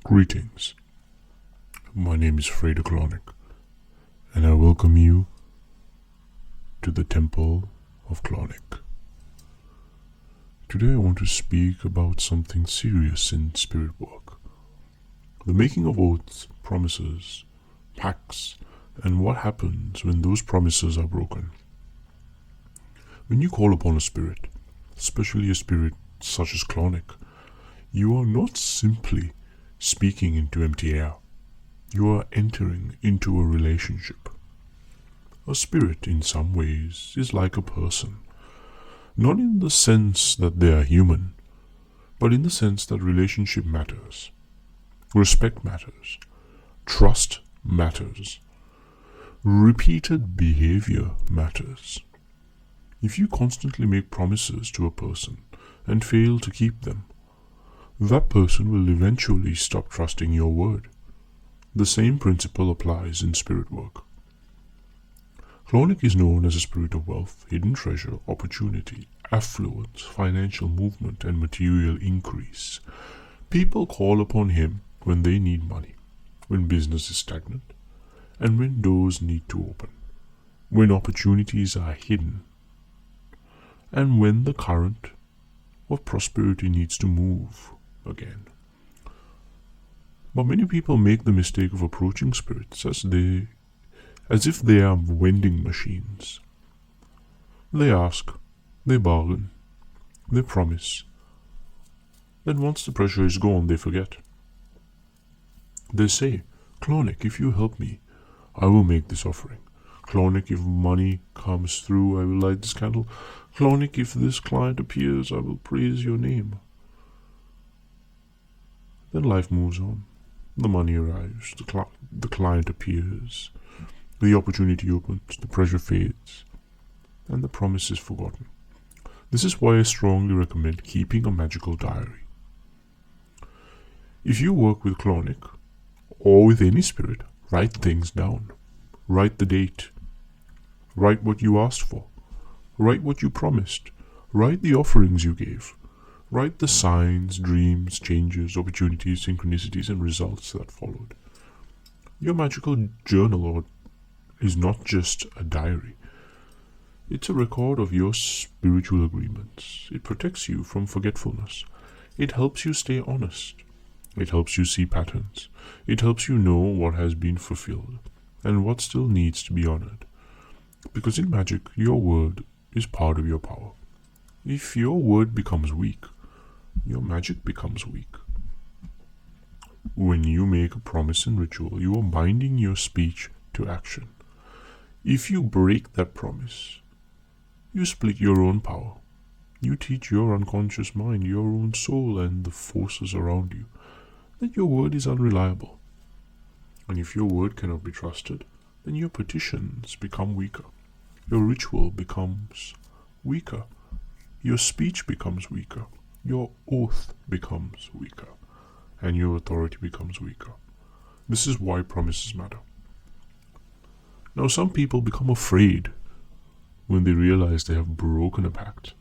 Greetings, my name is Clauneck, and I welcome you to the Temple of Clauneck. Today I want to speak about something serious in spirit work. The making of oaths, promises, pacts, and what happens when those promises are broken. When you call upon a spirit, especially a spirit such as Clauneck, you are not simply speaking into empty air. You are entering into a relationship. A spirit, in some ways, is like a person. Not in the sense that they are human, but in the sense that relationship matters. Respect matters. Trust matters. Repeated behavior matters. If you constantly make promises to a person and fail to keep them, that person will eventually stop trusting your word. The same principle applies in spirit work. Clauneck is known as a spirit of wealth, hidden treasure, opportunity, affluence, financial movement, and material increase. People call upon him when they need money, when business is stagnant, and when doors need to open, when opportunities are hidden, and when the current of prosperity needs to move again. But many people make the mistake of approaching spirits as if they are vending machines. They ask, they bargain, they promise. Then once the pressure is gone, they forget. They say, Clauneck, if you help me, I will make this offering. Clauneck, if money comes through, I will light this candle. Clauneck, if this client appears, I will praise your name. Then life moves on. The money arrives, the client appears, the opportunity opens, the pressure fades, and the promise is forgotten. This is why I strongly recommend keeping a magical diary. If you work with Clauneck, or with any spirit, write things down. Write the date. Write what you asked for. Write what you promised. Write the offerings you gave. Write the signs, dreams, changes, opportunities, synchronicities, and results that followed. Your magical journal is not just a diary. It's a record of your spiritual agreements. It protects you from forgetfulness. It helps you stay honest. It helps you see patterns. It helps you know what has been fulfilled and what still needs to be honored. Because in magic, your word is part of your power. If your word becomes weak, your magic becomes weak. When you make a promise in ritual, you are binding your speech to action. If you break that promise, you split your own power. You teach your unconscious mind, your own soul, and the forces around you that your word is unreliable. And if your word cannot be trusted, then your petitions become weaker. Your ritual becomes weaker. Your speech becomes weaker. Your oath becomes weaker, and your authority becomes weaker. This is why promises matter. Now, some people become afraid when they realize they have broken a pact.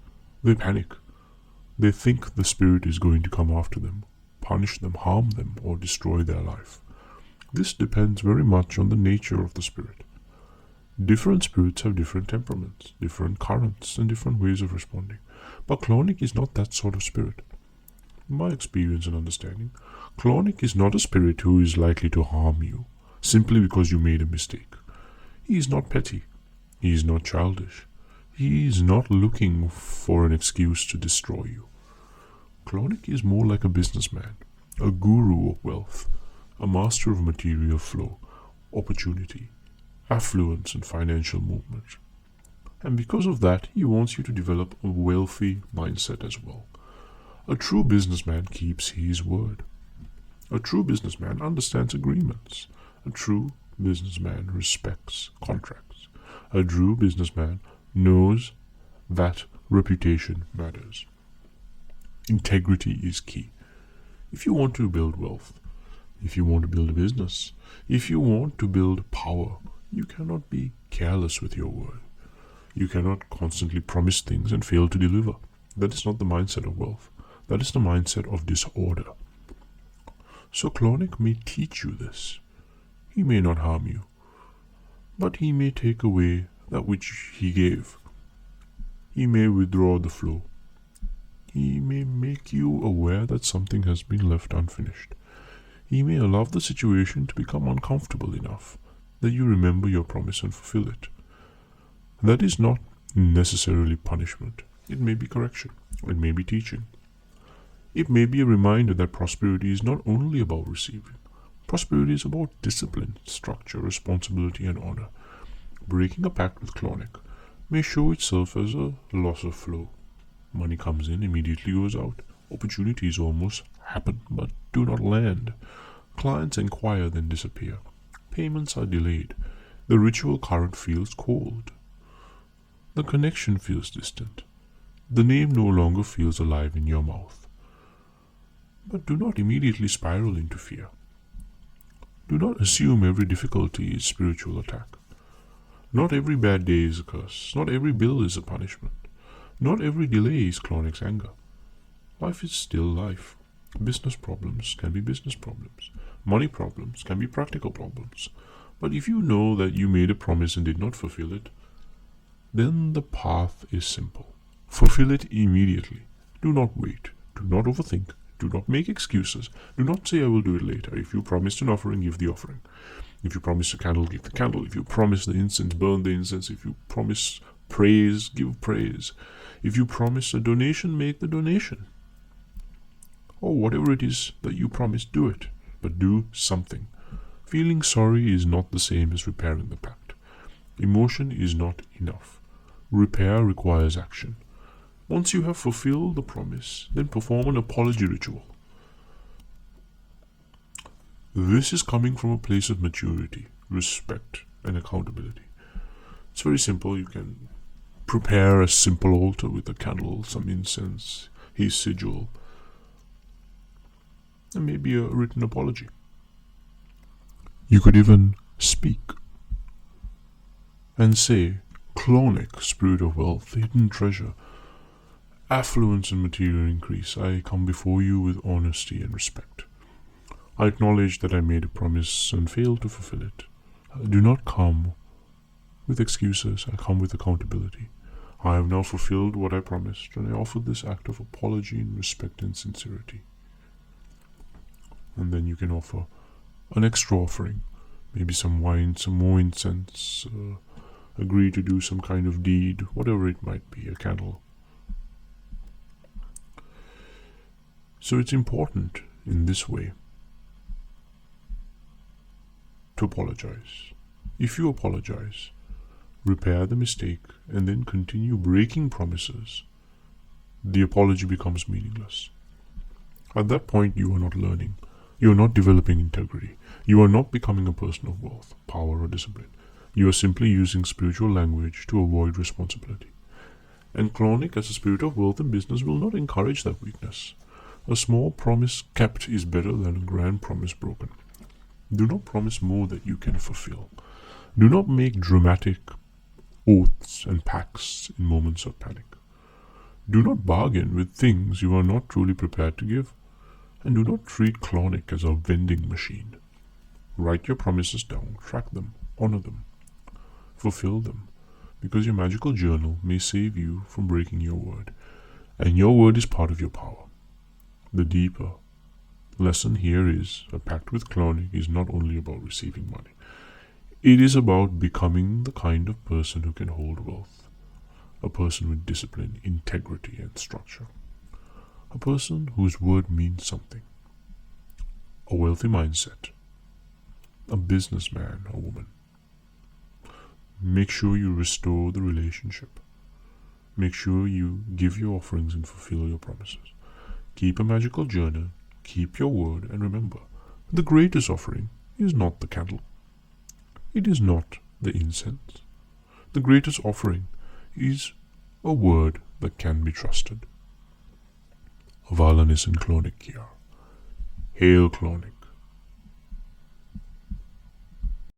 They panic. They think the spirit is going to come after them, punish them, harm them, or destroy their life. This depends very much on the nature of the spirit. Different spirits have different temperaments, different currents, and different ways of responding. But Clauneck is not that sort of spirit. In my experience and understanding, Clauneck is not a spirit who is likely to harm you simply because you made a mistake. He is not petty. He is not childish. He is not looking for an excuse to destroy you. Clauneck is more like a businessman, a guru of wealth, a master of material flow, opportunity, affluence, and financial movement. And because of that, he wants you to develop a wealthy mindset as well. A true businessman keeps his word. A true businessman understands agreements. A true businessman respects contracts. A true businessman knows that reputation matters. Integrity is key. If you want to build wealth, if you want to build a business, if you want to build power, you cannot be careless with your word. You cannot constantly promise things and fail to deliver. That is not the mindset of wealth. That is the mindset of disorder. So Clauneck may teach you this. He may not harm you, but he may take away that which he gave. He may withdraw the flow. He may make you aware that something has been left unfinished. He may allow the situation to become uncomfortable enough that you remember your promise and fulfill it. That is not necessarily punishment. It may be correction. It may be teaching. It may be a reminder that prosperity is not only about receiving. Prosperity is about discipline, structure, responsibility, and honor. Breaking a pact with Clauneck may show itself as a loss of flow. Money comes in, immediately goes out. Opportunities almost happen, but do not land. Clients inquire, then disappear. Payments are delayed. The ritual current feels cold. The connection feels distant. The name no longer feels alive in your mouth. But do not immediately spiral into fear. Do not assume every difficulty is spiritual attack. Not every bad day is a curse. Not every bill is a punishment. Not every delay is Clauneck's anger. Life is still life. Business problems can be business problems. Money problems can be practical problems. But if you know that you made a promise and did not fulfill it, then the path is simple. Fulfill it immediately. Do not wait. Do not overthink. Do not make excuses. Do not say, I will do it later. If you promised an offering, give the offering. If you promised a candle, give the candle. If you promised the incense, burn the incense. If you promise praise, give praise. If you promise a donation, make the donation. Or whatever it is that you promise, do it. But do something. Feeling sorry is not the same as repairing the pact. Emotion is not enough. Repair requires action. Once you have fulfilled the promise, then perform an apology ritual. This is coming from a place of maturity, respect, and accountability. It's very simple. You can prepare a simple altar with a candle, some incense, his sigil, and maybe a written apology. You could even speak and say, Clauneck, spirit of wealth, hidden treasure, affluence and material increase, I come before you with honesty and respect. I acknowledge that I made a promise and failed to fulfill it. I do not come with excuses, I come with accountability. I have now fulfilled what I promised, and I offer this act of apology in respect and sincerity. And then you can offer an extra offering, maybe some wine, some more incense, agree to do some kind of deed, whatever it might be, a candle. So it's important in this way to apologize. If you apologize, repair the mistake, and then continue breaking promises, the apology becomes meaningless. At that point, you are not learning. You are not developing integrity. You are not becoming a person of wealth, power, or discipline. You are simply using spiritual language to avoid responsibility. And Clauneck, as a spirit of wealth and business, will not encourage that weakness. A small promise kept is better than a grand promise broken. Do not promise more that you can fulfill. Do not make dramatic oaths and pacts in moments of panic. Do not bargain with things you are not truly prepared to give. And do not treat Clauneck as a vending machine. Write your promises down, track them, honor them, fulfill them, because your magical journal may save you from breaking your word, and your word is part of your power. The deeper lesson here is a pact with Clauneck is not only about receiving money. It is about becoming the kind of person who can hold wealth, a person with discipline, integrity, and structure, a person whose word means something, a wealthy mindset, a businessman or woman. Make sure you restore the relationship. Make sure you give your offerings and fulfill your promises. Keep a magical journal, keep your word, and remember, the greatest offering is not the candle. It is not the incense. The greatest offering is a word that can be trusted. Valanis and Clauneck here. Hail Clauneck.